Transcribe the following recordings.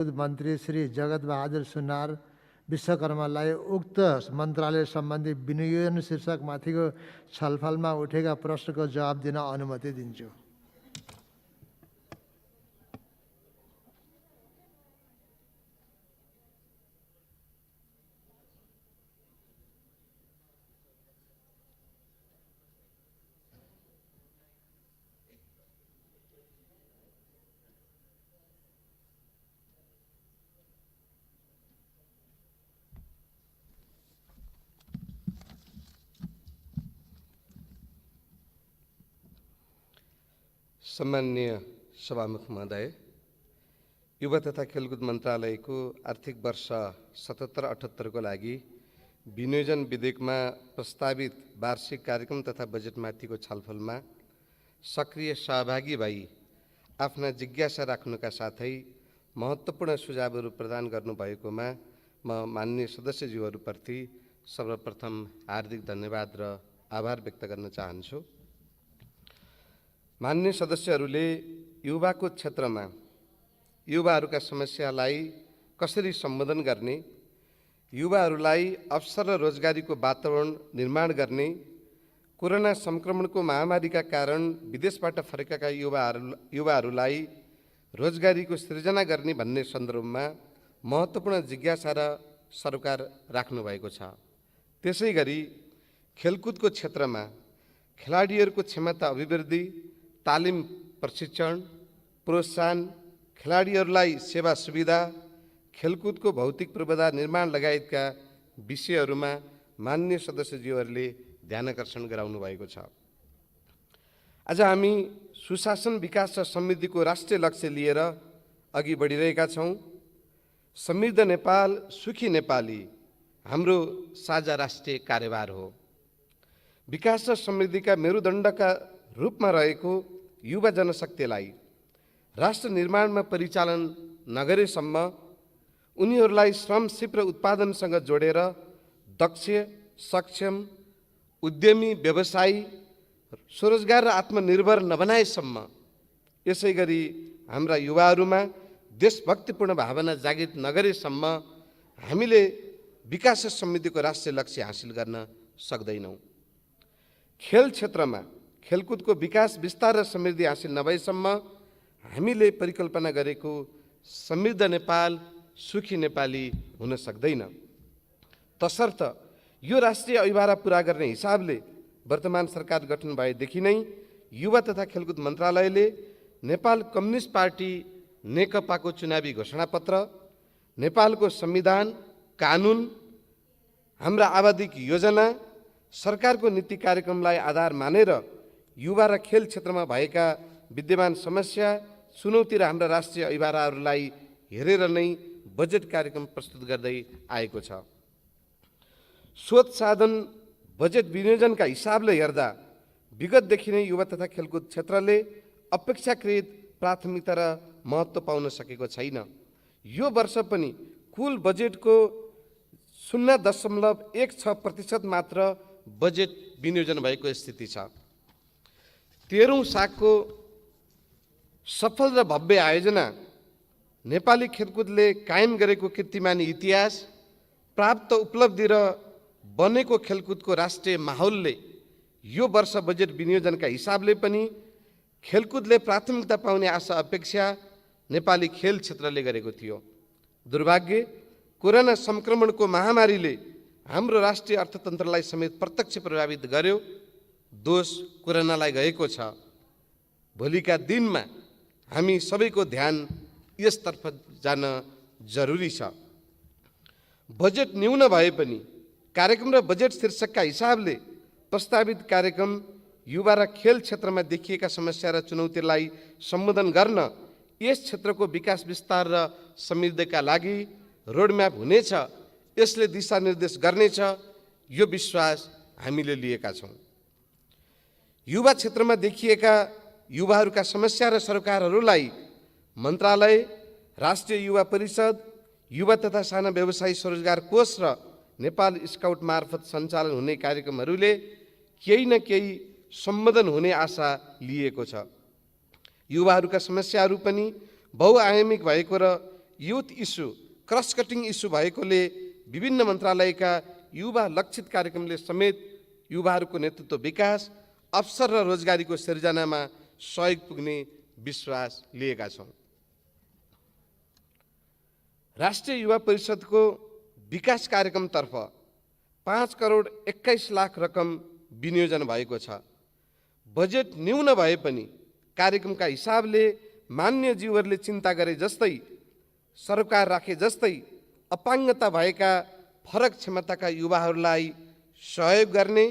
मन्त्री श्री जगतबहादुर सुनार विश्वकर्मालाई उक्त मन्त्रालय सम्बन्धी विनियोजन शीर्षक माथिको छलफलमा उठेका प्रश्नको जवाब दिन अनुमति दिन्छु। सम्माननीय सभामुख महोदय, युवा तथा खेलकुद मन्त्रालयको आर्थिक वर्ष 77-78 को लागि विनियोजन विधेयकमा प्रस्तावित वार्षिक कार्यक्रम तथा बजेटमाथिको छलफलमा सक्रिय सहभागी भई आफ्ना जिज्ञासा राख्नुका साथै महत्त्वपूर्ण सुझावहरू प्रदान गर्नुभएकोमा म माननीय सदस्यज्यूहरूप्रति सर्वप्रथम हार्दिक धन्यवाद र आभार व्यक्त गर्न चाहन्छु। माननीय सदस्यहरूले युवाको क्षेत्रमा युवाहरूका समस्यालाई कसरी सम्बोधन गर्ने, युवाहरूलाई अवसर र रोजगारीको वातावरण निर्माण गर्ने, कोरोना संक्रमणको महामारीका कारण विदेशबाट फर्केका युवाहरूलाई रोजगारीको सृजना गर्ने भन्ने सन्दर्भमा महत्त्वपूर्ण जिज्ञासा र सरोकार राख्नुभएको छ। त्यसैगरी खेलकुदको क्षेत्रमा खेलाडीहरूको क्षमता अभिवृद्धि, तालिम प्रशिक्षण, प्रोत्साहन, खेलाडीहरूलाई सेवा सुविधा, खेलकुदको भौतिक पूर्वाधार निर्माण लगायतका विषयहरूमा माननीय सदस्यज्यूहरूले ध्यानकर्षण गराउनु भएको छ। आज हामी सुशासन, विकास र समृद्धिको राष्ट्रिय लक्ष्य लिएर अघि बढिरहेका छौँ। समृद्ध नेपाल, सुखी नेपाली हाम्रो साझा राष्ट्रिय कार्यभार हो। विकास र समृद्धिका मेरुदण्डका रूपमा रहेको युवा जनशक्तिलाई राष्ट्र निर्माणमा परिचालन नगरेसम्म उनीहरूलाई श्रम, सिप र उत्पादनसँग जोडेर दक्ष, सक्षम, उद्यमी, व्यवसायी, स्वरोजगार र आत्मनिर्भर नबनाएसम्म, यसै गरी हाम्रा युवाहरूमा देशभक्तिपूर्ण भावना जागृत नगरेसम्म हामीले विकास र समृद्धिको राष्ट्रिय लक्ष्य हासिल गर्न सक्दैनौँ। खेल क्षेत्रमा खेलकुदको विकास, विस्तार र समृद्धि हासिल नभएसम्म हामीले परिकल्पना गरेको समृद्ध नेपाल, सुखी नेपाली हुन सक्दैन। तसर्थ यो राष्ट्रिय अभिभारा पुरा गर्ने हिसाबले वर्तमान सरकार गठन भएदेखि नै युवा तथा खेलकुद मन्त्रालयले नेपाल कम्युनिस्ट पार्टी नेकपाको चुनावी घोषणापत्र, नेपालको संविधान, कानुन, हाम्रा आवधिक योजना, सरकारको नीति कार्यक्रमलाई आधार मानेर युवा र खेल क्षेत्रमा भएका विद्यमान समस्या, चुनौती र हाम्रा राष्ट्रिय अभिभाराहरूलाई हेरेर नै बजेट कार्यक्रम प्रस्तुत गर्दै आएको छ। स्रोत साधन बजेट विनियोजनका हिसाबले हेर्दा विगतदेखि नै युवा तथा खेलकुद क्षेत्रले अपेक्षाकृत प्राथमिकता र महत्त्व पाउन सकेको छैन। यो वर्ष पनि कुल बजेटको 0.16% मात्र बजेट विनियोजन भएको स्थिति छ। 13औं सागको सफल र भव्य आयोजना, नेपाली खेलकुदले कायम गरेको कीर्तिमानी इतिहास, प्राप्त उपलब्धि र बनेको खेलकुदको राष्ट्रिय माहौलले यो वर्ष बजेट विनियोजनका हिसाबले पनि खेलकुदले प्राथमिकता पाउने आशा अपेक्षा नेपाली खेल क्षेत्रले गरेको थियो। दुर्भाग्य, कोरोना संक्रमणको महामारीले हाम्रो राष्ट्रिय अर्थतन्त्रलाई समेत प्रत्यक्ष प्रभावित गर्यो। दोष कोरोनालाई गएको छ। भोलिका दिनमा हामी सबैको ध्यान यसतर्फ जान जरुरी छ। बजेट न्यून भए पनि कार्यक्रम र बजेट शीर्षकका हिसाबले प्रस्तावित कार्यक्रम युवा र खेल क्षेत्रमा देखिएका समस्या र चुनौतीलाई सम्बोधन गर्न, यस क्षेत्रको विकास, विस्तार र समृद्धिका लागि रोडम्याप हुनेछ, यसले दिशानिर्देश गर्नेछ, यो विश्वास हामीले लिएका छौँ। युवा क्षेत्रमा देखिएका युवाहरूका समस्या र सरोकारहरूलाई मन्त्रालय, राष्ट्रिय युवा परिषद, युवा तथा साना व्यवसायी स्वरोजगार कोष र नेपाल स्काउट मार्फत सञ्चालन हुने कार्यक्रमहरूले केही न केही सम्बोधन हुने आशा लिएको छ। युवाहरूका समस्याहरू पनि बहुआयामिक भएको र youth issue cross cutting issue भएकोले विभिन्न मन्त्रालयका युवा लक्षित कार्यक्रमले समेत युवाहरूको नेतृत्व विकास, अवसर र रोजगारीको सिर्जनामा सहयोग पुग्ने विश्वास लिएका छौँ। राष्ट्रिय युवा परिषदको विकास कार्यक्रमतर्फ 5 करोड 21 लाख रकम विनियोजन भएको छ। बजेट न्यून भए पनि कार्यक्रमका हिसाबले मान्यज्यूहरूले चिन्ता गरे जस्तै, सरकार राखे जस्तै अपाङ्गता भएका फरक क्षमताका युवाहरूलाई सहयोग गर्ने,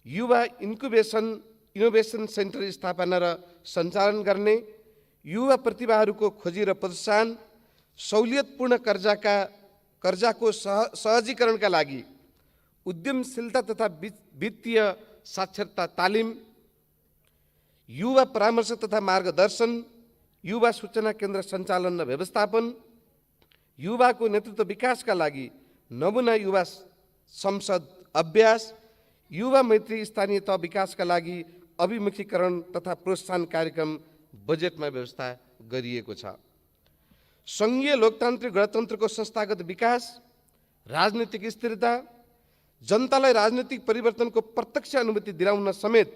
युवा इनोभेसन सेन्टर स्थापना र सञ्चालन गर्ने, युवा प्रतिभाहरूको खोजी र प्रोत्साहन, सहुलियतपूर्ण कर्जाको सहजीकरणका लागि उद्यमशीलता तथा वित्तीय साक्षरता तालिम, युवा परामर्श तथा मार्गदर्शन, युवा सूचना केन्द्र सञ्चालन र व्यवस्थापन, युवाको नेतृत्व विकासका लागि नमुना युवा संसद अभ्यास, युवा मैत्री स्थानीय तह विकासका लागि अभिमुखीकरण तथा प्रोत्साहन कार्यक्रम बजेटमा व्यवस्था गरिएको छ। सङ्घीय लोकतान्त्रिक गणतन्त्रको संस्थागत विकास, राजनीतिक स्थिरता, जनतालाई राजनीतिक परिवर्तनको प्रत्यक्ष अनुभूति दिलाउन समेत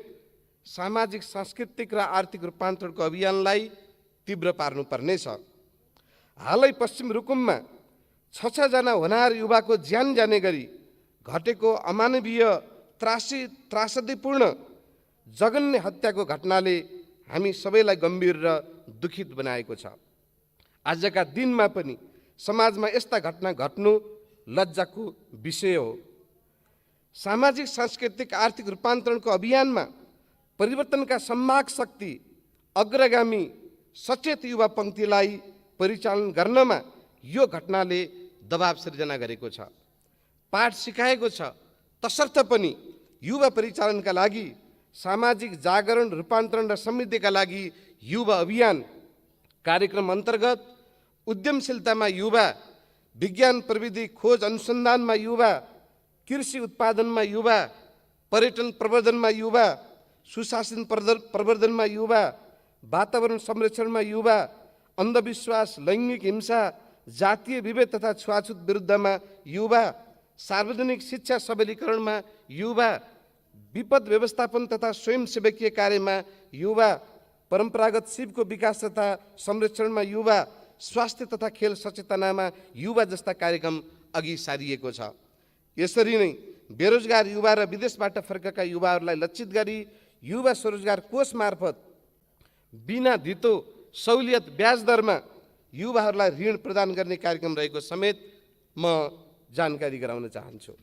सामाजिक, सांस्कृतिक र आर्थिक रूपान्तरणको अभियानलाई तीव्र पार्नुपर्नेछ। हालै पश्चिम रुकुममा 6 जना होनार युवाको ज्यान जाने गरी घटेको अमानवीय त्रासदीपूर्ण जघन्य हत्याको घटनाले हामी सबैलाई गम्भीर र दुखित बनाएको छ। आजका दिनमा पनि समाजमा यस्ता घटना घट्नु लज्जाको विषय हो। सामाजिक, सांस्कृतिक, आर्थिक रूपान्तरणको अभियानमा परिवर्तनका सम्माक शक्ति, अग्रगामी सचेत युवा पङ्क्तिलाई परिचालन गर्नमा यो घटनाले दबाव सिर्जना गरेको छ। पाठ सिकाएको छ। तसर्थ पनि युवा परिचालनका लागि, सामाजिक जागरण, रूपान्तरण र समृद्धिका लागि युवा अभियान कार्यक्रम अन्तर्गत उद्यमशीलतामा युवा, विज्ञान प्रविधि खोज अनुसन्धानमा युवा, कृषि उत्पादनमा युवा, पर्यटन प्रवर्धनमा युवा, सुशासन प्रवर्धनमा युवा, वातावरण संरक्षणमा युवा, अन्धविश्वास, लैङ्गिक हिंसा, जातीय विभेद तथा छुवाछुत विरुद्धमा युवा, सार्वजनिक शिक्षा सबलीकरणमा युवा, विपद व्यवस्थापन तथा स्वयंसेवकीय कार्यमा युवा, परम्परागत सिपको विकास तथा संरक्षणमा युवा, स्वास्थ्य तथा खेल सचेतनामा युवा जस्ता कार्यक्रम अघि सारिएको छ। यसरी नै बेरोजगार युवा र विदेशबाट फर्केका युवाहरूलाई लक्षित गरी युवा स्वरोजगार कोष मार्फत बिना धितो सहुलियत ब्याज दरमा युवाहरूलाई ऋण प्रदान गर्ने कार्यक्रम रहेको समेत म जानकारी गराउन चाहन्छु।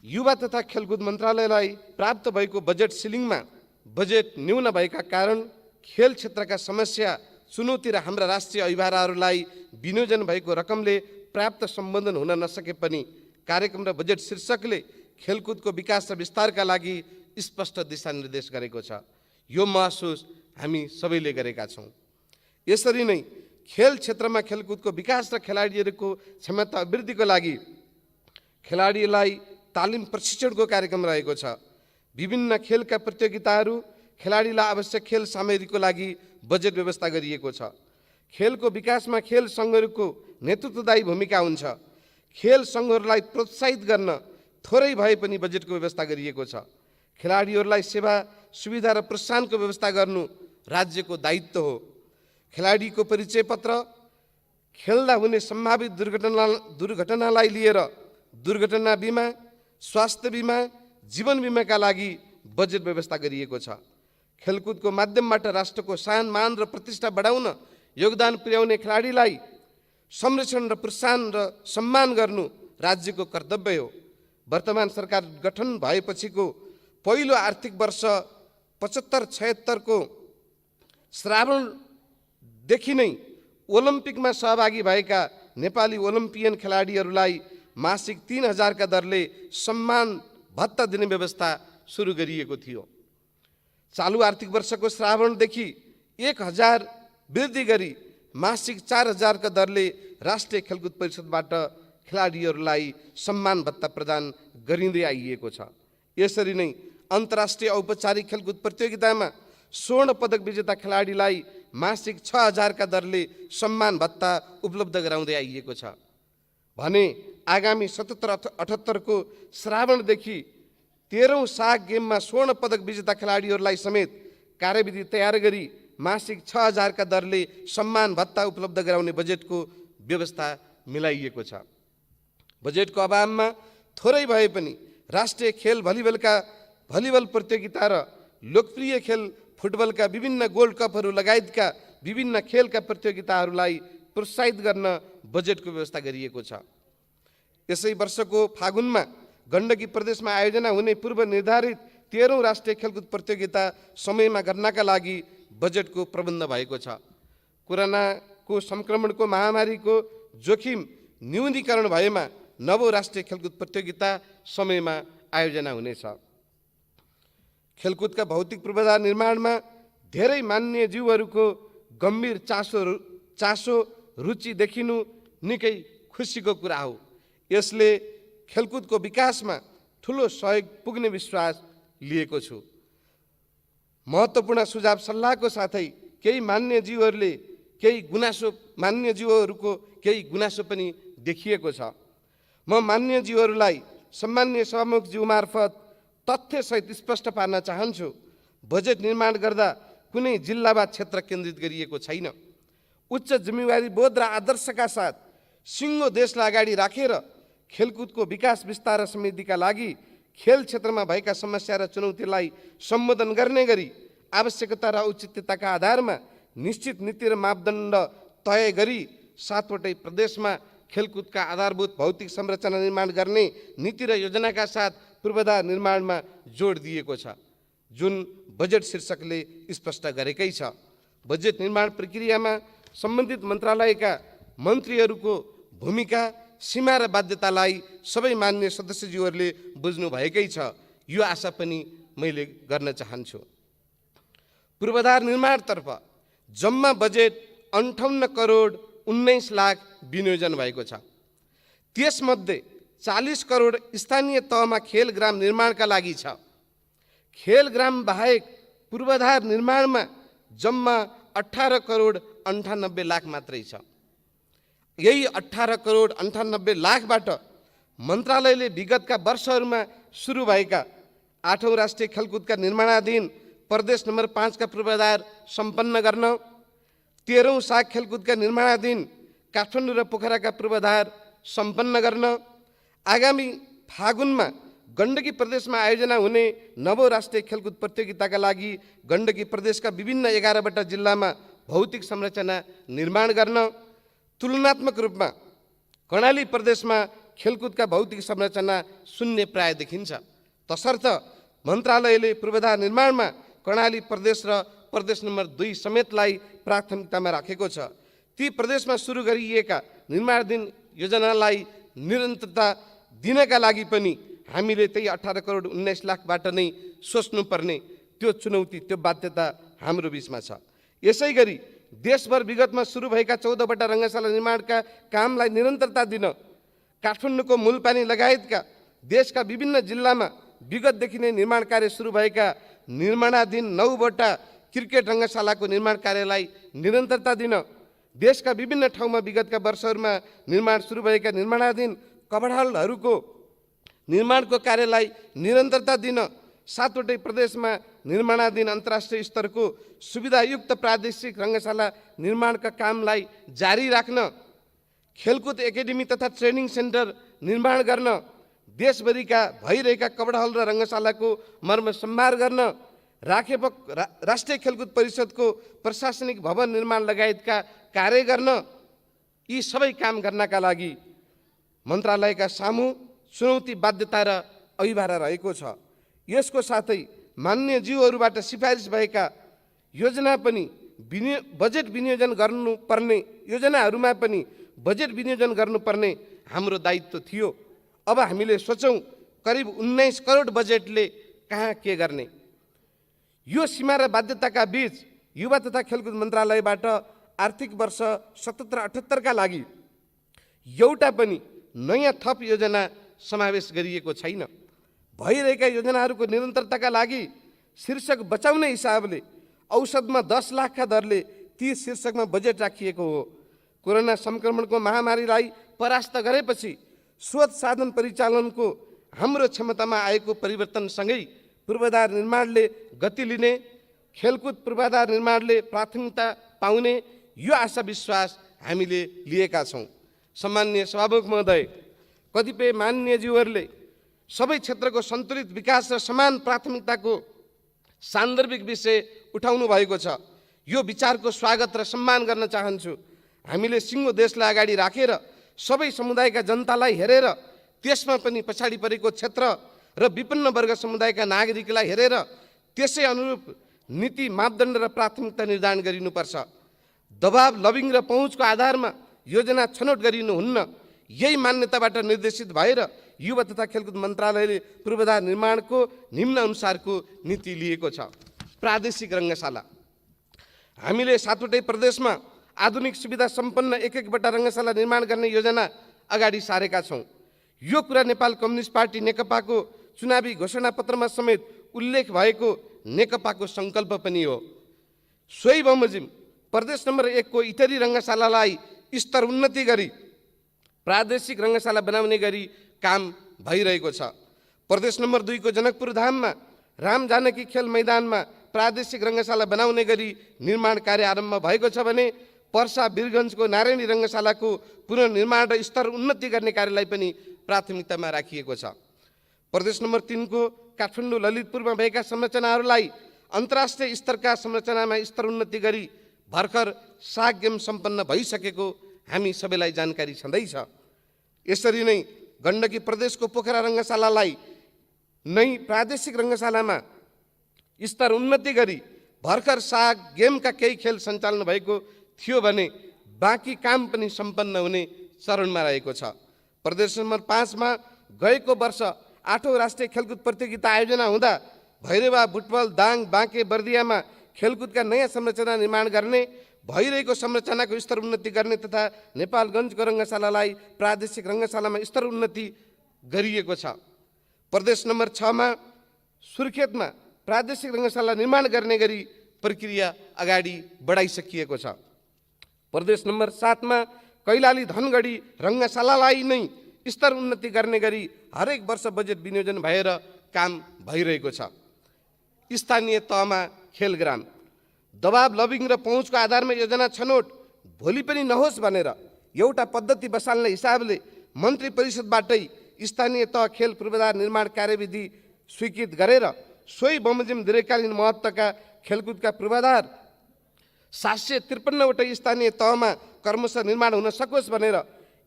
युवा तथा खेलकुद मन्त्रालयलाई प्राप्त भएको बजेट सिलिङमा बजेट न्यून भएका कारण खेल क्षेत्रका समस्या, चुनौती र हाम्रा राष्ट्रिय अभिभावकहरूलाई विनियोजन भएको रकमले पर्याप्त सम्बोधन हुन नसके पनि कार्यक्रम र बजेट शीर्षकले खेलकुदको विकास र विस्तारका लागि स्पष्ट दिशानिर्देश गरेको छ। यो महसुस हामी सबैले गरेका छौँ। यसरी नै खेल क्षेत्रमा खेलकुदको विकास र खेलाडीहरूको क्षमता अभिवृद्धिको लागि खेलाडीलाई तालिम प्रशिक्षणको कार्यक्रम रहेको छ। विभिन्न खेलका प्रतियोगिताहरू, खेलाडीलाई आवश्यक खेल सामग्रीको लागि बजेट व्यवस्था गरिएको छ। खेलको विकासमा खेल सङ्घहरूको नेतृत्वदायी भूमिका हुन्छ। खेल सङ्घहरूलाई प्रोत्साहित गर्न थोरै भए पनि बजेटको व्यवस्था गरिएको छ। खेलाडीहरूलाई सेवा, सुविधा र प्रोत्साहनको व्यवस्था गर्नु राज्यको दायित्व हो। खेलाडीको परिचय पत्र, खेल्दा हुने सम्भावित दुर्घटनालाई लिएर दुर्घटना बिमा, स्वास्थ्य बिमा, जीवन बिमाका लागि बजेट व्यवस्था गरिएको छ। खेलकुदको माध्यमबाट राष्ट्रको सान, मान र प्रतिष्ठा बढाउन योगदान पुर्याउने खेलाडीलाई संरक्षण र प्रोत्साहन र सम्मान गर्नु राज्यको कर्तव्य हो। वर्तमान सरकार गठन भएपछिको पहिलो आर्थिक वर्ष 75-76 को श्रावणदेखि नै ओलम्पिकमा सहभागी भएका नेपाली ओलम्पियन खेलाडीहरूलाई मासिक 3000 का दरले सम्मान भत्ता दिने व्यवस्था सुरु गरिएको थियो। चालु आर्थिक वर्षको श्रावणदेखि 1000 वृद्धि गरी मासिक 4000 का दरले राष्ट्रिय खेलकुद परिषदबाट खेलाडीहरूलाई सम्मान भत्ता प्रदान गरिँदै आइएको छ। यसरी नै अन्तर्राष्ट्रिय औपचारिक खेलकुद प्रतियोगितामा स्वर्ण पदक विजेता खेलाडीलाई मासिक 6,000 का दरले सम्मान भत्ता उपलब्ध गराउँदै आइएको छ भने आगामी 77-78 को श्रावणदेखि 13औं साग गेममा स्वर्ण पदक विजेता खेलाडीहरूलाई समेत कार्यविधि तयार गरी मासिक 6,000 का दरले सम्मान भत्ता उपलब्ध गराउने बजेटको व्यवस्था मिलाइएको छ। बजेटको अभावमा थोरै भए पनि राष्ट्रिय खेल भलिबल प्रतियोगिता र लोकप्रिय खेल फुटबलका विभिन्न गोल्ड कपहरू लगायतका विभिन्न खेलका प्रतियोगिताहरूलाई प्रोत्साहित गर्न बजेटको व्यवस्था गरिएको छ। यसै वर्षको फागुनमा गण्डकी प्रदेशमा आयोजना हुने पूर्व निर्धारित 13औं राष्ट्रिय खेलकुद प्रतियोगिता समयमा गर्नका लागि बजेटको प्रबन्ध भएको छ। कोरोनाको संक्रमणको महामारीको जोखिम न्यूनीकरण भएमा नवौं राष्ट्रिय खेलकुद प्रतियोगिता समयमा आयोजना हुनेछ। खेलकुदका भौतिक पूर्वाधार निर्माणमा धेरै मान्य जीवहरूको गम्भीर चासो रुचि देखिनु निकै खुसीको कुरा हो। यसले खेलकुदको विकासमा ठुलो सहयोग पुग्ने विश्वास लिएको छु। महत्त्वपूर्ण सुझाव सल्लाहको साथै केही मान्य जीवहरूको केही गुनासो पनि देखिएको छ। म मान्य जीवहरूलाई सम्मान्य सभामुख ज्यू मार्फत तथ्यसहित स्पष्ट पार्न चाहन्छु। बजेट निर्माण गर्दा कुनै जिल्ला वा क्षेत्र केन्द्रित गरिएको छैन। उच्च जिम्मेवारी बोध र आदर्शका साथ सिङ्गो देशलाई अगाडि राखेर खेलकुदको विकास विस्तार र समृद्धिका लागि खेल क्षेत्रमा भएका समस्या र चुनौतीलाई सम्बोधन गर्ने गरी आवश्यकता र औचित्यताका आधारमा निश्चित नीति र मापदण्ड तय गरी 7वटै प्रदेशमा खेलकुदका आधारभूत भौतिक संरचना निर्माण गर्ने नीति र योजनाका साथ पूर्वाधार निर्माणमा जोड दिएको छ, जुन बजेट शीर्षकले स्पष्ट गरेकै छ। बजेट निर्माण प्रक्रियामा सम्बन्धित मन्त्रालयका मन्त्रीहरूको भूमिका, सीमा र बाध्यतालाई सबै मान्य सदस्यज्यूहरूले बुझ्नु भएकै छ। यो आशा पनि मैले गर्न चाहन्छु। पूर्वाधार निर्माणतर्फ जम्मा बजेट 58 करोड 19 लाख विनियोजन भएको छ। त्यसमध्ये 40 करोड स्थानीय तहमा खेल ग्राम निर्माणका लागि छ। खेल ग्राम बाहेक पूर्वाधार निर्माणमा जम्मा 18 करोड 98 लाख मात्रै छ। यही 18 करोड 98 लाखबाट मन्त्रालयले विगतका वर्षहरूमा सुरु भएका 8औं राष्ट्रिय खेलकुदका निर्माणाधीन प्रदेश नम्बर 5 का पूर्वाधार सम्पन्न गर्न, 13औं साग खेलकुदका निर्माणाधीन काठमाडौँ र पोखराका पूर्वाधार सम्पन्न गर्न, आगामी फागुनमा गण्डकी प्रदेशमा आयोजना हुने नवौं राष्ट्रिय खेलकुद प्रतियोगिताका लागि गण्डकी प्रदेशका विभिन्न 11वटा जिल्लामा भौतिक संरचना निर्माण गर्न, तुलनात्मक रूपमा कर्णाली प्रदेशमा खेलकुदका भौतिक संरचना शून्य प्राय देखिन्छ। तसर्थ मन्त्रालयले पूर्वाधार निर्माणमा कर्णाली प्रदेश र प्रदेश नम्बर 2 समेतलाई प्राथमिकतामा राखेको छ। ती प्रदेशमा सुरु गरिएका निर्माणाधीन योजनालाई निरन्तरता दिनका लागि पनि हामीले त्यही 18 करोड 19 लाखबाट नै सोच्नुपर्ने त्यो चुनौती, त्यो बाध्यता हाम्रो बिचमा छ। यसै गरी देशभर विगतमा सुरु भएका 14वटा रङ्गशाला निर्माणका कामलाई निरन्तरता दिन काठमाडौँको मूलपानी लगायतका देशका विभिन्न जिल्लामा विगतदेखि नै निर्माण कार्य सुरु भएका निर्माणाधीन 9वटा क्रिकेट रङ्गशालाको निर्माण कार्यलाई निरन्तरता दिन, देशका विभिन्न ठाउँमा विगतका वर्षहरूमा निर्माण सुरु भएका निर्माणाधीन कबड हलहरूको निर्माणको कार्यलाई निरन्तरता दिन, 7वटै प्रदेशमा निर्माणाधीन अन्तर्राष्ट्रिय स्तरको सुविधायुक्त प्रादेशिक रङ्गशाला निर्माणका कामलाई जारी राख्न, खेलकुद एकाडेमी तथा ट्रेनिङ सेन्टर निर्माण गर्न, देशभरिका भइरहेका कबड हल र रङ्गशालाको मर्मसम्भार गर्न, राष्ट्रिय खेलकुद परिषदको प्रशासनिक भवन निर्माण लगायतका कार्य गर्न, यी सबै काम गर्नका लागि मन्त्रालयका सामु चुनौती, बाध्यता र अभिभारा रहेको छ। यसको साथै मान्य जीवहरूबाट सिफारिस भएका योजना पनि बजेट विनियोजन गर्नुपर्ने योजनाहरूमा पनि बजेट विनियोजन गर्नुपर्ने हाम्रो दायित्व थियो। अब हामीले सोचौँ करिब 19 करोड बजेटले कहाँ के गर्ने। यो सीमा र बाध्यताका बीच युवा तथा खेलकुद मन्त्रालयबाट आर्थिक वर्ष 77-78 का लागि एउटा पनि नयाँ थप योजना समावेश गरिएको छैन। भइरहेका योजनाहरूको निरन्तरताका लागि शीर्षक बचाउने हिसाबले औसतमा 10 लाखका दरले ती शीर्षकमा बजेट राखिएको हो। कोरोना संक्रमणको महामारीलाई परास्त गरेपछि स्रोत साधन परिचालनको हाम्रो क्षमतामा आएको परिवर्तनसँगै पूर्वाधार निर्माणले गति लिने, खेलकुद पूर्वाधार निर्माणले प्राथमिकता पाउने यो आशा विश्वास हामीले लिएका छौँ। सम्माननीय सभामुख महोदय, कतिपय माननीयज्यूहरूले सबै क्षेत्रको सन्तुलित विकास र समान प्राथमिकताको सान्दर्भिक विषय उठाउनु भएको छ। यो विचारको स्वागत र सम्मान गर्न चाहन्छु। हामीले सिङ्गो देशलाई अगाडि राखेर सबै समुदायका जनतालाई हेरेर, त्यसमा पनि पछाडि परेको क्षेत्र र विभिन्न वर्ग समुदायका नागरिकलाई हेरेर त्यसै अनुरूप नीति, मापदण्ड र प्राथमिकता निर्धारण गरिनुपर्छ। दबाव, लबिङ र पहुँचको आधारमा योजना छनौट गरिनुहुन्न। यही मान्यताबाट निर्देशित भएर युवा तथा खेलकुद मन्त्रालयले पूर्वाधार निर्माणको निम्न अनुसारको नीति लिएको छ। प्रादेशिक रङ्गशाला, हामीले 7वटै प्रदेशमा आधुनिक सुविधा सम्पन्न एक-एकवटा रङ्गशाला निर्माण गर्ने योजना अगाडि सारेका छौँ। यो कुरा नेपाल कम्युनिस्ट पार्टी नेकपाको चुनावी घोषणापत्रमा समेत उल्लेख भएको नेकपाको सङ्कल्प पनि हो। सोही बमोजिम प्रदेश नम्बर 1 को इटरी रङ्गशालालाई स्तर उन्नति गरी प्रादेशिक रङ्गशाला बनाउने गरी काम भइरहेको छ। प्रदेश नम्बर 2 को जनकपुर धाममा राम जानकी खेल मैदानमा प्रादेशिक रङ्गशाला बनाउने गरी निर्माण कार्य आरम्भ भएको छ भने पर्सा वीरगञ्जको नारायणी रङ्गशालाको पुनर्निर्माण र स्तर उन्नति गर्ने कार्यलाई पनि प्राथमिकतामा राखिएको छ। प्रदेश नम्बर 3 को काठमाडौँ ललितपुरमा भएका संरचनाहरूलाई अन्तर्राष्ट्रिय स्तरका संरचनामा स्तर उन्नति गरी भर्खर साग गेम सम्पन्न भइसकेको हामी सबैलाई जानकारी छँदैछ। यसरी नै गण्डकी प्रदेशको पोखरा रङ्गशालालाई नै प्रादेशिक रङ्गशालामा स्तर उन्नति गरी भर्खर साग गेमका केही खेल सञ्चालन भएको थियो भने बाँकी काम पनि सम्पन्न हुने चरणमा रहेको छ। प्रदेश नम्बर 5 मा गएको वर्ष 8औं राष्ट्रिय खेलकुद प्रतियोगिता आयोजना हुँदा भैरवा, बुटवल, दाङ, बाँके, बर्दियामा खेलकुदका नयाँ संरचना निर्माण गर्ने, भइरहेको संरचनाको स्तर उन्नति गर्ने तथा नेपालगञ्जको रङ्गशालालाई प्रादेशिक रङ्गशालामा स्तर उन्नति गरिएको छ। प्रदेश नम्बर 6 मा सुर्खेतमा प्रादेशिक रङ्गशाला निर्माण गर्ने गरी प्रक्रिया अगाडि बढाइसकिएको छ। प्रदेश नम्बर 7 मा कैलाली, धनगढी रङ्गशालालाई नै स्तर उन्नति गर्ने गरी हरेक वर्ष बजेट विनियोजन भएर काम भइरहेको छ। स्थानीय तहमा खेलग्राम, दबाब, लबिङ र पहुँचको आधारमा योजना छनौट भोलि पनि नहोस् भनेर एउटा पद्धति बसाल्ने हिसाबले मन्त्री परिषदबाटै स्थानीय तह खेल पूर्वाधार निर्माण कार्यविधि स्वीकृत गरेर सोही बमोजिम दीर्घकालीन महत्त्वका खेलकुदका पूर्वाधार 753वटै स्थानीय तहमा क्रमशः निर्माण हुन सकोस् भनेर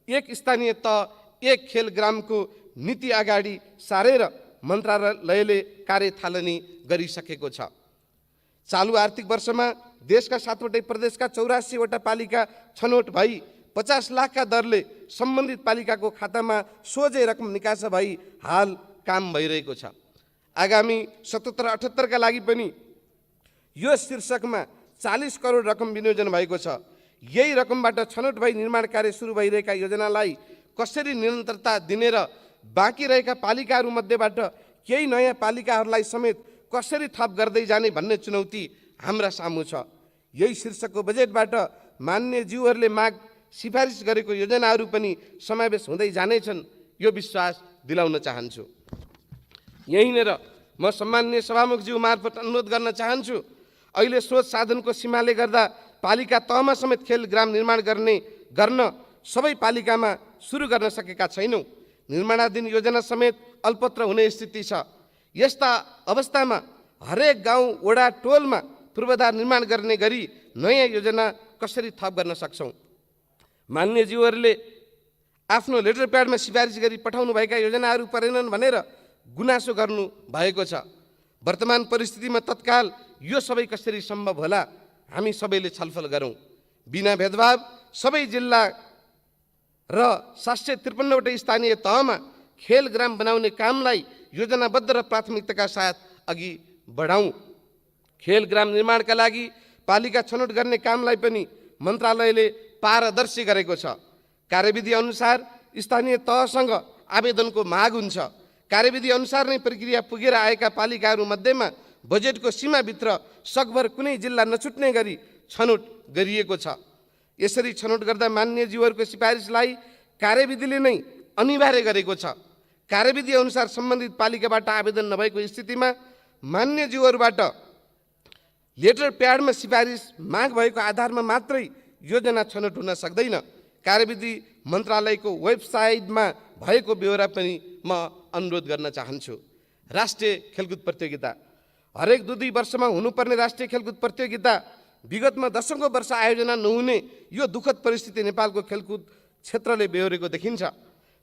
एक स्थानीय तह एक खेलग्रामको नीति अगाडि सारेर मन्त्रालयले कार्य थालनी गरिसकेको छ। चालु आर्थिक वर्षमा देशका 7वटै प्रदेशका 84वटा पालिका छनौट भई 50 लाखका दरले सम्बन्धित पालिकाको खातामा सोझै रकम निकास भई हाल काम भइरहेको छ। आगामी 77-78 का लागि पनि यो शीर्षकमा 40 करोड रकम विनियोजन भएको छ। यही रकमबाट छनौट भई निर्माण कार्य सुरु भइरहेका योजनालाई कसरी निरन्तरता दिने र बाँकी रहेका पालिकाहरू मध्येबाट केही नयाँ पालिकाहरूलाई समेत कसरी थप गर्दै जाने भन्ने चुनौती हाम्रा सामु छ। यही शीर्षकको बजेटबाट मान्य ज्यूहरूले माग सिफारिस गरेको योजनाहरू पनि समावेश हुँदै जानेछन्, यो विश्वास दिलाउन चाहन्छु। यहीँनेर म सम्माननीय सभामुखज्यू मार्फत अनुरोध गर्न चाहन्छु, अहिले स्रोत साधनको सीमाले गर्दा पालिका तहमा समेत खेल ग्राम निर्माण गर्न सबै पालिकामा सुरु गर्न सकेका छैनौँ। निर्माणाधीन योजना समेत अल्पत्र हुने स्थिति छ। यस्ता अवस्थामा हरेक गाउँ, वडा, टोलमा पूर्वाधार निर्माण गर्ने गरी नयाँ योजना कसरी थप गर्न सक्छौँ? मान्यज्यूहरूले आफ्नो लेटर प्याडमा सिफारिस गरी पठाउनुभएका योजनाहरू परेनन् भनेर गुनासो गर्नु भएको छ। वर्तमान परिस्थितिमा तत्काल यो सबै कसरी सम्भव होला, हामी सबैले छलफल गरौँ। बिना भेदभाव सबै जिल्ला र 753वटै स्थानीय तहमा खेल ग्राम बनाउने कामलाई योजनाबद्ध र प्राथमिकताका साथ अघि बढाउँ। खेल ग्राम निर्माणका लागि पालिका छनौट गर्ने कामलाई पनि मन्त्रालयले पारदर्शी गरेको छ। कार्यविधि अनुसार स्थानीय तहसँग आवेदनको माग हुन्छ। कार्यविधि अनुसार नै प्रक्रिया पुगेर आएका पालिकाहरू मध्येमा बजेटको सीमाभित्र सकभर कुनै जिल्ला नछुट्ने गरी छनौट गरिएको छ। यसरी छनौट गर्दा मान्यज्यूहरूको सिफारिसलाई कार्यविधिले नै अनिवार्य गरेको छ। कार्यविधि अनुसार सम्बन्धित पालिकाबाट आवेदन नभएको स्थितिमा मान्यज्यूहरूबाट लेटर प्याडमा सिफारिस माग भएको आधारमा मात्रै योजना छनौट हुन सक्दैन। कार्यविधि मन्त्रालयको वेबसाइटमा भएको ब्यौरा पनि म अनुरोध गर्न चाहन्छु। राष्ट्रिय खेलकुद प्रतियोगिता हरेक 2-2 वर्षमा हुनुपर्ने राष्ट्रिय खेलकुद प्रतियोगिता विगतमा दशकौं वर्ष आयोजना नहुने यो दुःखद परिस्थिति नेपालको खेलकुद क्षेत्रले बेहोरेको देखिन्छ।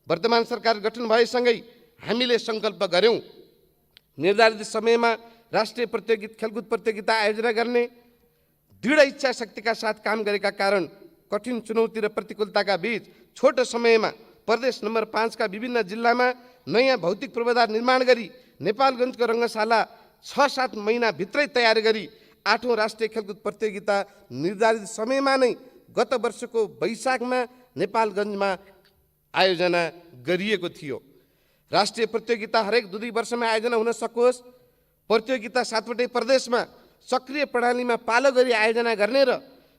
वर्तमान सरकार गठन भएसँगै हामीले सङ्कल्प गर्यौं निर्धारित समयमा राष्ट्रिय खेलकुद प्रतियोगिता आयोजना गर्ने दृढ इच्छा शक्तिका साथ काम गरेका कारण कठिन चुनौती र प्रतिकूलताका बीच छोटो समयमा प्रदेश नम्बर 5 का विभिन्न जिल्लामा नयाँ भौतिक पूर्वाधार निर्माण गरी नेपालगञ्जको रङ्गशाला 6-7 महिना भित्रै तयार गरी 8औं राष्ट्रिय खेलकुद प्रतियोगिता निर्धारित समयमा नै गत वर्षको वैशाखमा नेपालगञ्जमा आयोजना गरिएको थियो। राष्ट्रिय प्रतियोगिता हरेक 2-2 वर्षमा आयोजना हुन सकोस्, प्रतियोगिता 7वटै प्रदेशमा सक्रिय प्रणालीमा पालो गरी आयोजना गर्ने र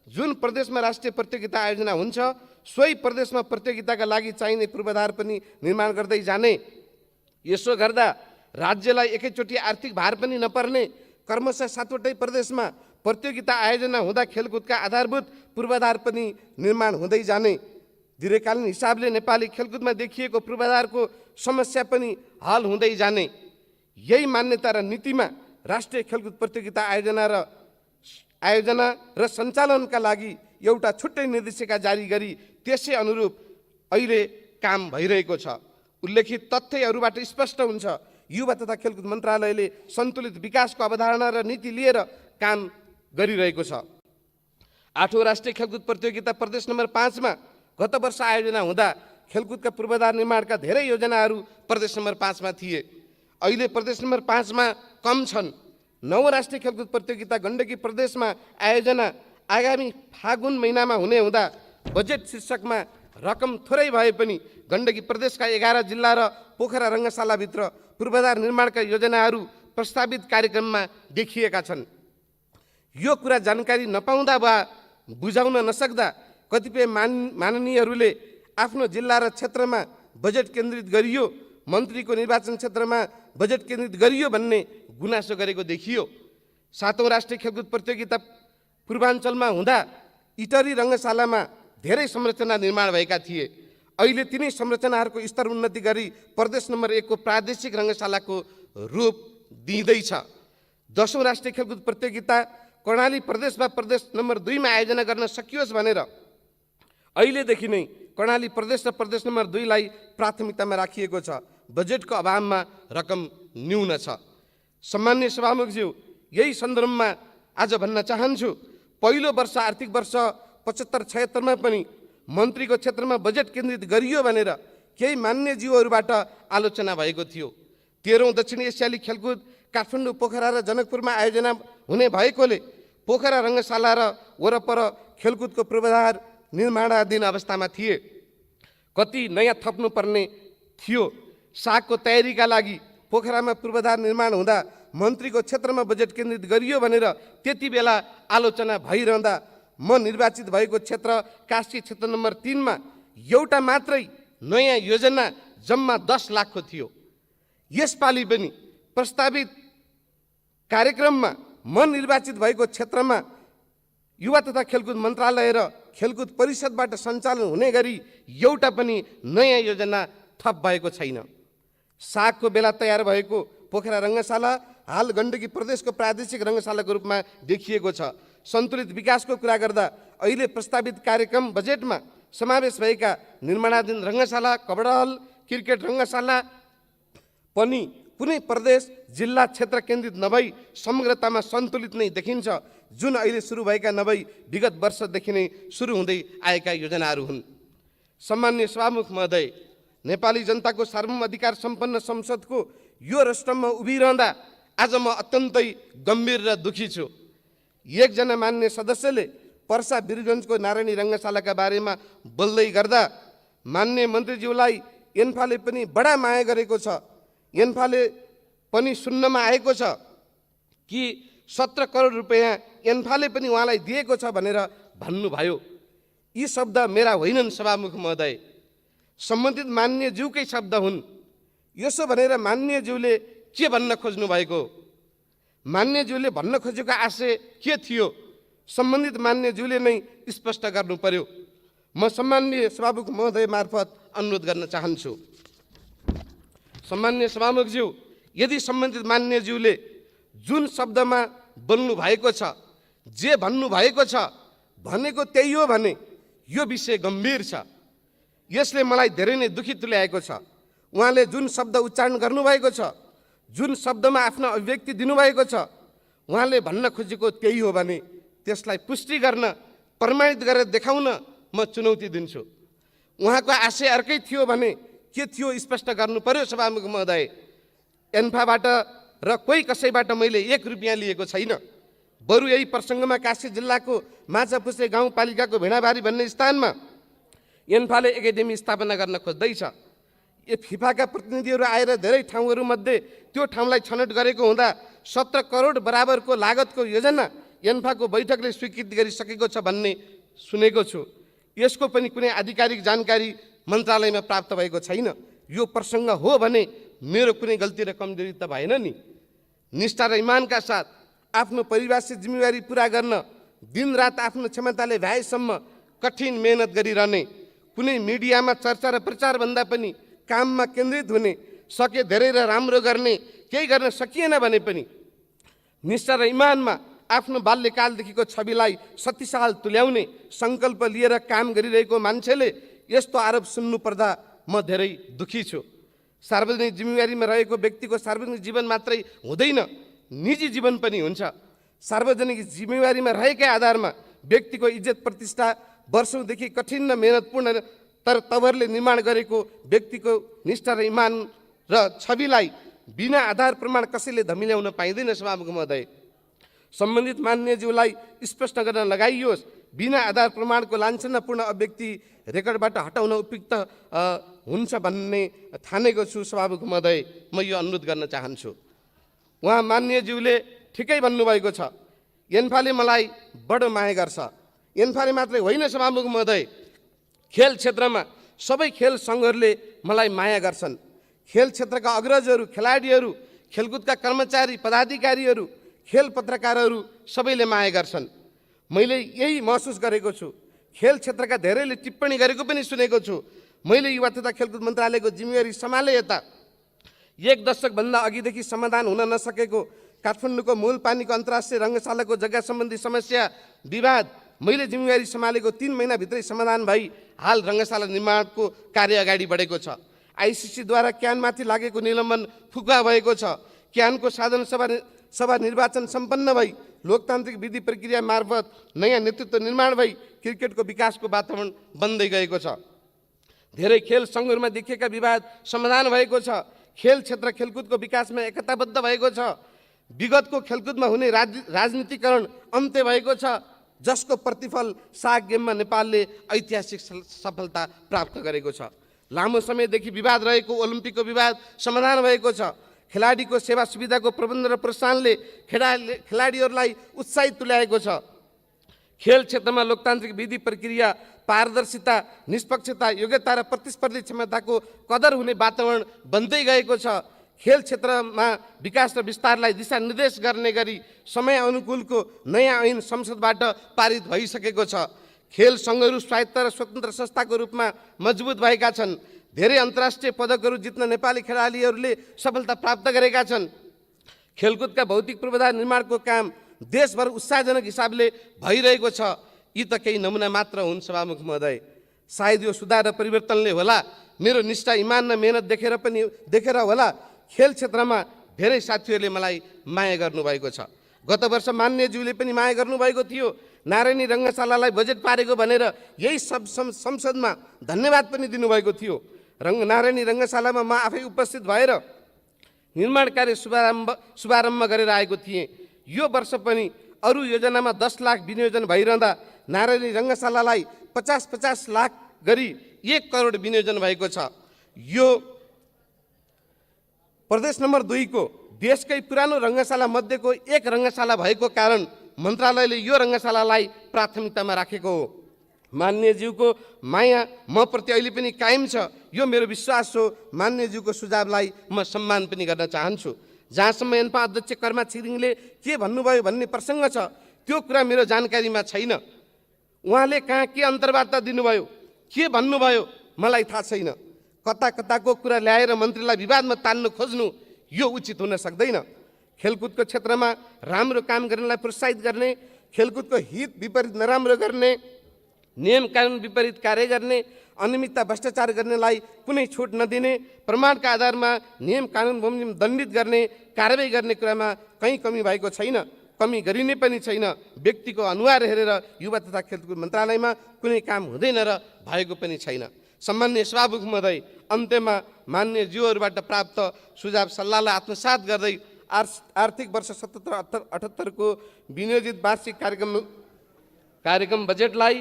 जुन प्रदेशमा राष्ट्रिय प्रतियोगिता आयोजना हुन्छ सोही प्रदेशमा प्रतियोगिताका लागि चाहिने पूर्वाधार पनि निर्माण गर्दै जाने। यसो गर्दा राज्यलाई एकैचोटि आर्थिक भार पनि नपर्ने, क्रमशः 7वटै प्रदेशमा प्रतियोगिता आयोजना हुँदा खेलकुदका आधारभूत पूर्वाधार पनि निर्माण हुँदै जाने। दीर्घकालीन हिसाबले नेपाली खेलकुदमा देखिएको पूर्वाधारको समस्या पनि हल हुँदै जाने। यही मान्यता र नीतिमा राष्ट्रिय खेलकुद प्रतियोगिता आयोजना र सञ्चालनका लागि एउटा छुट्टै निर्देशिका जारी गरी त्यसै अनुरूप अहिले काम भइरहेको छ। उल्लेखित तथ्यहरूबाट स्पष्ट हुन्छ युवा तथा खेलकुद मन्त्रालयले सन्तुलित विकासको अवधारणा र नीति लिएर काम गरिरहेको छ। 8औं राष्ट्रिय खेलकुद प्रतियोगिता प्रदेश नम्बर 5 मा गत वर्ष आयोजना हुँदा खेलकुदका पूर्वाधार निर्माणका धेरै योजनाहरू प्रदेश नम्बर 5 मा थिए। अहिले प्रदेश नम्बर 5 मा कम छन्। 9औं राष्ट्रिय खेलकुद प्रतियोगिता गण्डकी प्रदेशमा आयोजना आगामी फागुन महिनामा हुने हुँदा बजेट शीर्षकमा रकम थोरै भए पनि गण्डकी प्रदेशका 11 जिल्ला र पोखरा रङ्गशालाभित्र पूर्वाधार निर्माणका योजनाहरू प्रस्तावित कार्यक्रममा देखिएका छन्। यो कुरा जानकारी नपाउँदा वा बुझाउन नसक्दा कतिपय माननीयहरूले आफ्नो जिल्ला र क्षेत्रमा बजेट केन्द्रित गरियो, मन्त्रीको निर्वाचन क्षेत्रमा बजेट केन्द्रित गरियो भन्ने गुनासो गरेको देखियो। 7औं राष्ट्रिय खेलकुद प्रतियोगिता पूर्वाञ्चलमा हुँदा इटरी रङ्गशालामा धेरै संरचना निर्माण भएका थिए। अहिले तिनै संरचनाहरूको स्तर उन्नति गरी प्रदेश नम्बर 1 को प्रादेशिक रङ्गशालाको रूप दिँदैछ। 10औं राष्ट्रिय खेलकुद प्रतियोगिता कर्णाली प्रदेश वा प्रदेश नम्बर 2 मा आयोजना गर्न सकियोस् भनेर अहिलेदेखि नै कर्णाली प्रदेश र प्रदेश नम्बर 2 लाई प्राथमिकतामा राखिएको छ। बजेटको अभावमा रकम न्यून छ। सम्माननीय सभामुखज्यू, यही सन्दर्भमा आज भन्न चाहन्छु, पहिलो वर्ष आर्थिक वर्ष 75-76 मा पनि मन्त्रीको क्षेत्रमा बजेट केन्द्रित गरियो भनेर केही मान्यज्यूहरूबाट आलोचना भएको थियो। 13औं दक्षिण एसियाली खेलकुद काठमाडौँ, पोखरा र जनकपुरमा आयोजना हुने भएकोले पोखरा रङ्गशाला र वरपर खेलकुदको पूर्वाधार निर्माणाधीन अवस्थामा थिए। कति नयाँ थप्नुपर्ने थियो। सागको तयारीका लागि पोखरामा पूर्वाधार निर्माण हुँदा मन्त्रीको क्षेत्रमा बजेट केन्द्रित गरियो भनेर त्यति बेला आलोचना भइरहँदा म निर्वाचित भएको क्षेत्र कास्की क्षेत्र नम्बर 3 मा एउटा मात्रै नयाँ योजना जम्मा 10 लाखको थियो। यसपालि पनि प्रस्तावित कार्यक्रममा म निर्वाचित भएको क्षेत्रमा युवा तथा खेलकुद मन्त्रालय र खेलकुद परिषदबाट सञ्चालन हुने गरी एउटा पनि नयाँ योजना थप भएको छैन। सागको बेला तयार भएको पोखरा रङ्गशाला हाल गण्डकी प्रदेशको प्रादेशिक रङ्गशालाको रूपमा देखिएको छ। सन्तुलित विकासको कुरा गर्दा अहिले प्रस्तावित कार्यक्रम बजेटमा समावेश भएका निर्माणाधीन रङ्गशाला, कबड्डी हल, क्रिकेट रङ्गशाला पनि कुनै प्रदेश, जिल्ला, क्षेत्र केन्द्रित नभई समग्रतामा सन्तुलित नै देखिन्छ, जुन अहिले सुरु भएका नभई विगत वर्षदेखि नै सुरु हुँदै आएका योजनाहरू हुन्। सम्माननीय सभामुख महोदय, नेपाली जनताको सार्वभौम अधिकार सम्पन्न संसदको यो राष्ट्रमा उभिरहँदा आज म अत्यन्तै गम्भीर र दुखी छु। एकजना मान्य सदस्यले पर्सा वीरगञ्जको नारायणी रङ्गशालाका बारेमा बोल्दै गर्दा मान्य मन्त्रीज्यूलाई एन्फाले पनि बडा माया गरेको छ। एन्फाले पनि सुन्नमा आएको छ कि 17 करोड रुपियाँ एन्फाले पनि उहाँलाई दिएको छ भनेर भन्नुभयो। यी शब्द मेरा होइनन् सभामुख महोदय, सम्बन्धित मान्यज्यूकै शब्द हुन्। यसो भनेर मान्यज्यूले के भन्न खोज्नु भएको? मान्यज्यूले भन्न खोजेको आशय के थियो? सम्बन्धित मान्यज्यूले नै स्पष्ट गर्नु पर्यो। म सम्माननीय सभामुख महोदय मार्फत अनुरोध गर्न चाहन्छु। सम्माननीय सभामुखज्यू, यदि सम्बन्धित मान्यज्यूले जुन शब्दमा बोल्नु भएको छ, जे भन्नु भएको छ, भनेको त्यही हो भने यो विषय गम्भीर छ। यसले मलाई धेरै नै दुखी तुल्याएको छ। उहाँले जुन शब्द उच्चारण गर्नुभएको छ, जुन शब्दमा आफ्नो अभिव्यक्ति दिनुभएको छ, उहाँले भन्न खोजेको त्यही हो भने त्यसलाई पुष्टि गर्न, प्रमाणित गरेर देखाउन म चुनौती दिन्छु। उहाँको आशय अर्कै थियो भने के थियो स्पष्ट गर्नु पर्यो सभामुख महोदय। एन्फाबाट र कोही कसैबाट मैले 1 रुपियाँ लिएको छैन। बरु यही प्रसङ्गमा काशी जिल्लाको माछापुछ्रे गाउँपालिकाको भेडाबारी भन्ने स्थानमा एन्फाले एकाडेमी स्थापना गर्न खोज्दैछ। फिफाका प्रतिनिधिहरू आएर धेरै ठाउँहरूमध्ये त्यो ठाउँलाई छनौट गरेको हुँदा 17 करोड बराबरको लागतको योजना एन्फाको बैठकले स्वीकृति गरिसकेको छ भन्ने सुनेको छु। यसको पनि कुनै आधिकारिक जानकारी मन्त्रालयमा प्राप्त भएको छैन। यो प्रसङ्ग हो भने मेरो कुनै गल्ती र कमजोरी त भएन नि। निष्ठा र इमानका साथ आफ्नो परिवारसित जिम्मेवारी पुरा गर्न दिनरात आफ्नो क्षमताले भ्याएसम्म कठिन मेहनत गरिरहने, कुनै मिडियामा चर्चा र प्रचार भन्दा पनि काममा केन्द्रित हुने, सके धेरै र राम्रो गर्ने, केही गर्न सकिएन भने पनि निष्ठा र इमानमा आफ्नो बाल्यकालदेखिको छविलाई शक्तिशाल तुल्याउने सङ्कल्प लिएर काम गरिरहेको मान्छेले यस्तो आरोप सुन्नु पर्दा म धेरै दुखी छु। सार्वजनिक जिम्मेवारीमा रहेको व्यक्तिको सार्वजनिक जीवन मात्रै हुँदैन, निजी जीवन पनि हुन्छ। सार्वजनिक जिम्मेवारीमा रहेकै आधारमा व्यक्तिको इज्जत प्रतिष्ठा वर्षौँदेखि कठिन र मेहनतपूर्ण तर तवरले निर्माण गरेको व्यक्तिको निष्ठा र इमान र छविलाई बिना आधार प्रमाण कसैले धमिल्याउन पाइँदैन सभामुख महोदय। सम्बन्धित मान्यज्यूलाई स्पष्ट गर्न लगाइयोस्, बिना आधार प्रमाणको लाञ्छनापूर्ण अभिव्यक्ति रेकर्डबाट हटाउन उपयुक्त हुन्छ भन्ने ठानेको छु सभामुख महोदय। म यो अनुरोध गर्न चाहन्छु। उहाँ मान्यज्यूले ठिकै भन्नुभएको छ। एन्फाले मलाई बडो माया गर्छ। एन्फाले मात्रै होइन सभामुख महोदय, खेल क्षेत्रमा सबै खेल सङ्घहरूले मलाई माया गर्छन्। खेल क्षेत्रका अग्रजहरू, खेलाडीहरू, खेलकुदका कर्मचारी, पदाधिकारीहरू, खेल पत्रकारहरू सबैले माया गर्छन्। मैले यही महसुस गरेको छु। खेल क्षेत्रका धेरैले टिप्पणी गरेको पनि सुनेको छु। मैले युवा तथा खेलकुद मन्त्रालयको जिम्मेवारी सम्हाले यता 1 दशकभन्दा अघिदेखि समाधान हुन नसकेको काठमाडौँको मूल पानीको अन्तर्राष्ट्रिय रङ्गशालाको जग्गा सम्बन्धी समस्या विवाद मैले जिम्मेवारी सम्हालेको 3 महिनाभित्रै समाधान भई हाल रङ्गशाला निर्माणको कार्य अगाडि बढेको छ। आइसिसीद्वारा क्यानमाथि लागेको निलम्बन फुकुवा भएको छ। क्यानको साधारण सभा निर्वाचन सम्पन्न भई लोकतान्त्रिक विधि प्रक्रिया मार्फत नयाँ नेतृत्व निर्माण भई क्रिकेटको विकासको वातावरण बन्दै गएको छ। धेरै खेल सङ्घहरूमा देखिएका विवाद समाधान भएको छ। खेल क्षेत्र खेलकुदको विकासमा एकताबद्ध भएको छ। विगतको खेलकुदमा हुने राजनीतिकरण अन्त्य भएको छ, जसको प्रतिफल साग गेममा नेपालले ऐतिहासिक सफलता प्राप्त गरेको छ। लामो समयदेखि विवाद रहेको ओलम्पिकको विवाद समाधान भएको छ। खेलाडीको सेवा सुविधाको प्रबन्ध र प्रोत्साहनले खेलाडीहरूलाई उत्साहित तुल्याएको छ। खेल क्षेत्रमा लोकतान्त्रिक विधि प्रक्रिया, पारदर्शिता, निष्पक्षता, योग्यता र प्रतिस्पर्धी क्षमताको कदर हुने वातावरण बन्दै गएको छ। खेल क्षेत्रमा विकास र विस्तारलाई दिशानिर्देश गर्ने गरी समय अनुकूलको नयाँ ऐन संसदबाट पारित भइसकेको छ। खेल सङ्घहरू स्वायत्त र स्वतन्त्र संस्थाको रूपमा मजबुत भएका छन्। धेरै अन्तर्राष्ट्रिय पदकहरू जित्न नेपाली खेलाडीहरूले सफलता प्राप्त गरेका छन्। खेलकुदका भौतिक पूर्वाधार निर्माणको काम देशभर उत्साहजनक हिसाबले भइरहेको छ। यी त केही नमुना मात्र हुन् सभामुख महोदय। सायद यो सुधार र परिवर्तनले होला, मेरो निष्ठा, इमान र मेहनत देखेर होला खेल क्षेत्रमा धेरै साथीहरूले मलाई माया गर्नुभएको छ। गत वर्ष मान्यज्यूले पनि माया गर्नुभएको थियो। नारायणी रङ्गशालालाई बजेट पारेको भनेर यही संसदमा धन्यवाद पनि दिनुभएको थियो। नारायणी रङ्गशालामा म आफै उपस्थित भएर निर्माण कार्य शुभारम्भ गरेर आएको थिएँ। यो वर्ष पनि अरू योजनामा 10 लाख विनियोजन भइरहँदा नारायणी रङ्गशालालाई 50-50 लाख गरी 1 करोड विनियोजन भएको छ। प्रदेश नम्बर 2 को देशकै पुरानो रङ्गशाला मध्येको एक रङ्गशाला भएको कारण मन्त्रालयले यो रङ्गशालालाई प्राथमिकतामा राखेको हो। मान्यज्यूको माया म प्रति अहिले पनि कायम छ, यो मेरो विश्वास हो। मान्यज्यूको सुझावलाई म सम्मान पनि गर्न चाहन्छु। जहाँसम्म एन्पा अध्यक्ष कर्मा छिरिङले के भन्नुभयो भन्ने प्रसङ्ग छ, त्यो कुरा मेरो जानकारीमा छैन। उहाँले कहाँ के अन्तर्वार्ता दिनुभयो, के भन्नुभयो मलाई थाहा छैन। कता कताको कुरा ल्याएर मन्त्रीलाई विवादमा तान्नु खोज्नु यो उचित हुन सक्दैन। खेलकुदको क्षेत्रमा राम्रो काम गर्नेलाई प्रोत्साहित गर्ने, खेलकुदको हित विपरीत नराम्रो गर्ने, नियम कानुन विपरीत कार्य गर्ने, अनियमितता भ्रष्टाचार गर्नेलाई कुनै छुट नदिने, प्रमाणका आधारमा नियम कानुन बमोजिम दण्डित गर्ने, कारबाही गर्ने कुरामा कहीँ कमी भएको छैन, कमी गरिने पनि छैन। व्यक्तिको अनुहार हेरेर युवा तथा खेलकुद मन्त्रालयमा कुनै काम हुँदैन र भएको पनि छैन। सम्मान्य सभामुख महोदय, अन्त्यमा मान्य ज्यूहरूबाट प्राप्त सुझाव सल्लाहलाई आत्मसात गर्दै आर्थिक वर्ष 77-78 को विनियोजित वार्षिक कार्यक्रम बजेटलाई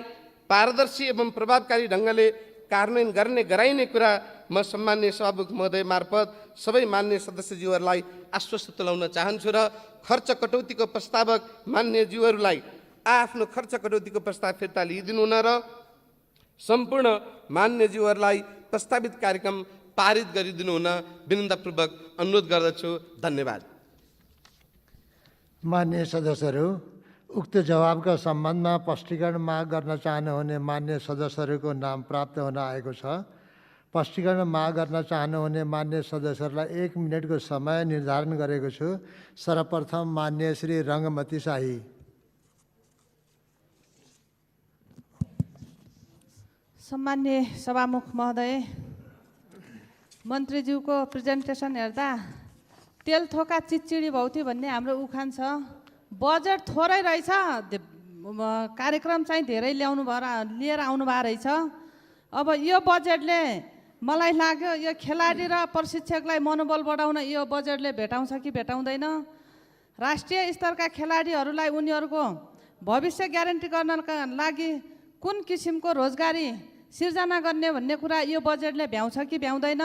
पारदर्शी एवं प्रभावकारी ढङ्गले कार्यान्वयन गर्ने गराइने कुरा म सम्मान्य सभामुख महोदय मार्फत सबै मान्य सदस्यज्यूहरूलाई आश्वस्त तुल्याउन चाहन्छु र खर्च कटौतीको प्रस्तावक मान्यज्यूहरूलाई आफ्नो खर्च कटौतीको प्रस्ताव फिर्ता लिइदिनु हुन र सम्पूर्ण मान्यज्यूहरूलाई प्रस्तावित कार्यक्रम पारित गरिदिनु हुन विनम्रतापूर्वक अनुरोध गर्दछु। धन्यवाद। मान्य सदस्यहरू, उक्त जवाबका सम्बन्धमा स्पष्टीकरण माग गर्न चाहनुहुने मान्य सदस्यहरूको नाम प्राप्त हुन आएको छ। स्पष्टीकरण माग गर्न चाहनुहुने मान्य सदस्यहरूलाई 1 मिनटको समय निर्धारण गरेको छु। सर्वप्रथम मान्य श्री रङ्गमती शाही। सम्मान्य सभामुख महोदय, मन्त्रीज्यूको प्रेजेन्टेसन हेर्दा तेल थोका चिचिडी भौथ्यो भन्ने हाम्रो उखान छ। बजेट थोरै रहेछ, कार्यक्रम चाहिँ धेरै लिएर आउनु भएको रहेछ। अब यो बजेटले मलाई लाग्यो यो खेलाडी र प्रशिक्षकलाई मनोबल बढाउन यो बजेटले भेटाउँछ कि भेटाउँदैन। राष्ट्रिय स्तरका खेलाडीहरूलाई उनीहरूको भविष्य ग्यारेन्टी गर्नका लागि कुन किसिमको रोजगारी सिर्जना गर्ने भन्ने कुरा यो बजेटले भ्याउँछ कि भ्याउँदैन।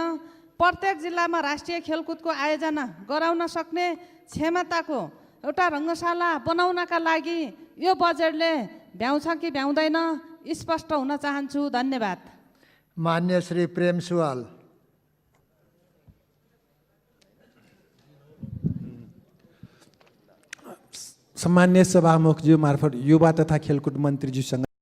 प्रत्येक जिल्लामा राष्ट्रिय खेलकुदको आयोजना गराउन सक्ने क्षमताको एउटा रङ्गशाला बनाउनका लागि यो बजेटले भ्याउँछ कि भ्याउँदैन स्पष्ट हुन चाहन्छु। धन्यवाद। मान्य श्री प्रेम सुवाल। सम्मान्य सभामुखज्यू मार्फत युवा तथा खेलकुद मन्त्रीज्यूसँग